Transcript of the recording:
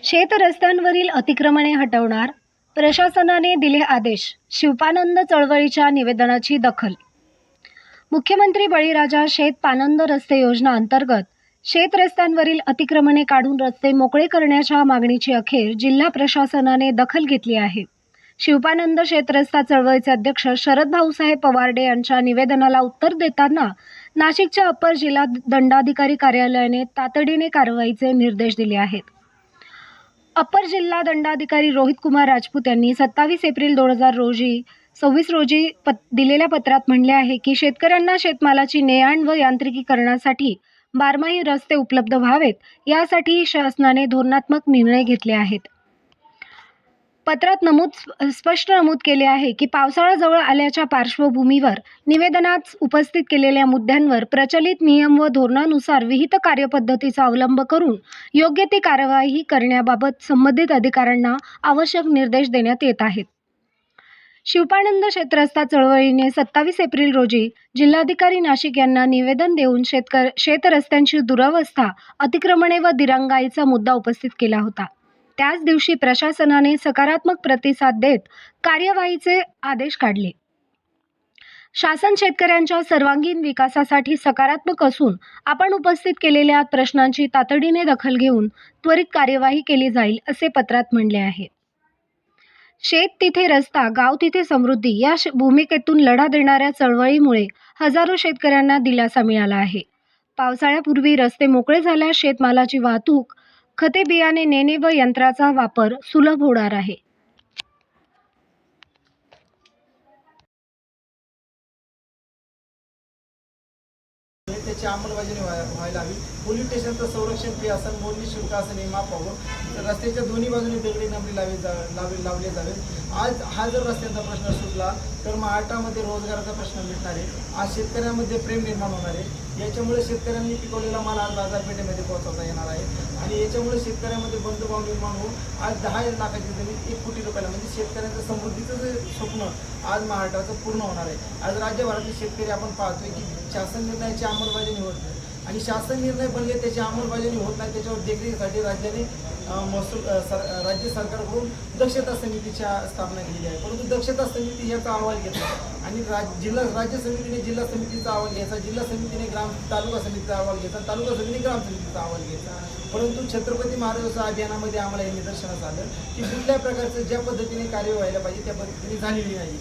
शेत रस्त्यांवरील अतिक्रमणे हटवणार, प्रशासनाने दिले आदेश. शिवपानंद चळवळीच्या निवेदनाची दखल. मुख्यमंत्री बळीराजा शेत पानंद रस्ते योजना अंतर्गत शेत रस्त्यांवरील अतिक्रमणे काढून रस्ते मोकळे करण्याच्या मागणीची अखेर जिल्हा प्रशासनाने दखल घेतली आहे. शिवपानंद शेत रस्ता चळवळीचे अध्यक्ष शरद भाऊसाहेब पवारडे यांच्या निवेदनाला उत्तर देताना नाशिकच्या अप्पर जिल्हा दंडाधिकारी कार्यालयाने तातडीने कारवाईचे निर्देश दिले आहेत. अप्पर जिल्हा दंडाधिकारी रोहित कुमार राजपूत यांनी 27 एप्रिल 2026 रोजी दिलेल्या पत्रात म्हणले आहे की शेतकऱ्यांना शेतमालाची ने-आण व यांत्रिकीकरणासाठी बारमाही रस्ते उपलब्ध व्हावेत, यासाठी शासनाने धोरणात्मक निर्णय घेतले आहेत. पत्रात स्पष्ट नमूद केले आहे की पावसाळा जवळ आल्याच्या पार्श्वभूमीवर निवेदनात उपस्थित केलेल्या मुद्द्यांवर प्रचलित नियम व धोरणानुसार विहित कार्यपद्धतीचा अवलंब करून योग्य ती कार्यवाही करण्याबाबत संबंधित अधिकाऱ्यांना आवश्यक निर्देश देण्यात येत आहेत. शिवपानंद शेतरस्ता चळवळीने 27 एप्रिल रोजी जिल्हाधिकारी नाशिक यांना निवेदन देऊन शेतरस्त्यांची दुरवस्था, अतिक्रमणे व दिरंगाईचा मुद्दा उपस्थित केला होता. त्याच दिवशी प्रशासनाने सकारात्मक प्रतिसाद देत कार्यवाहीचे आदेश काढले. शासन शेतकऱ्यांच्या सर्वांगीण विकासासाठी सकारात्मक असून आपण उपस्थित केलेल्या प्रश्नांची तातडीने दखल घेऊन त्वरित कार्यवाही केली जाईल, असे पत्रात म्हणले आहे. शेत तिथे रस्ता, गाव तिथे समृद्धी या भूमिकेतून लढा देणाऱ्या चळवळीमुळे हजारो शेतकऱ्यांना दिलासा मिळाला आहे. पावसाळ्यापूर्वी रस्ते मोकळे झाल्यास शेतमालाची वाहतूक, खते, बियाणे नेणे व यंत्राचा वापर सुलभ होणार आहे. त्याची अंमलबजावणी व्हायला हवी. पोलीस स्टेशनचं संरक्षण फी असेल, मोजणी शुल्क असेल हे माफ व्हावं. रस्त्याच्या दोन्ही बाजूने दगडी नंबरी लावले जावे. आज हा जर रस्त्याचा प्रश्न सुटला तर महाराष्ट्रामध्ये रोजगाराचा प्रश्न मिटणार आहे. आज शेतकऱ्यांमध्ये प्रेम निर्माण होणार आहे. याच्यामुळे शेतकऱ्यांनी पिकवलेला माल आज बाजारपेठेमध्ये पोहोचवता येणार आहे आणि याच्यामुळे शेतकऱ्यांमध्ये बंधुभाव निर्माण होऊन आज 10 लाखाची जमीन 1 कोटी रुपयाला, म्हणजे शेतकऱ्यांचं समृद्धीचं जे स्वप्न आज महाराष्ट्राचं पूर्ण होणार आहे. आज राज्यभरातील शेतकरी आपण पाहतोय की शासन निर्णयाची अंमलबजावणी होत नाही आणि शासन निर्णय बनले त्याची अंमलबजावणी होत नाही. त्याच्यावर देखरेखीसाठी राज्याने राज्य सरकारकडून दक्षता समितीच्या स्थापना केलेली आहे. परंतु दक्षता समिती याचा अहवाल घेतला आणि राज्य समितीने जिल्हा समितीचा अहवाल घ्यायचा, जिल्हा समितीने तालुका समितीचा अहवाल घ्यायचा, तालुका समितीने ग्राम समितीचा अहवाल घ्यायचा. परंतु छत्रपती महाराजांच्या अभियानामध्ये आम्हाला हे निदर्शनास आलं की कुठल्या प्रकारचं ज्या पद्धतीने कार्य व्हायला पाहिजे त्या पद्धतीने झालेली नाही.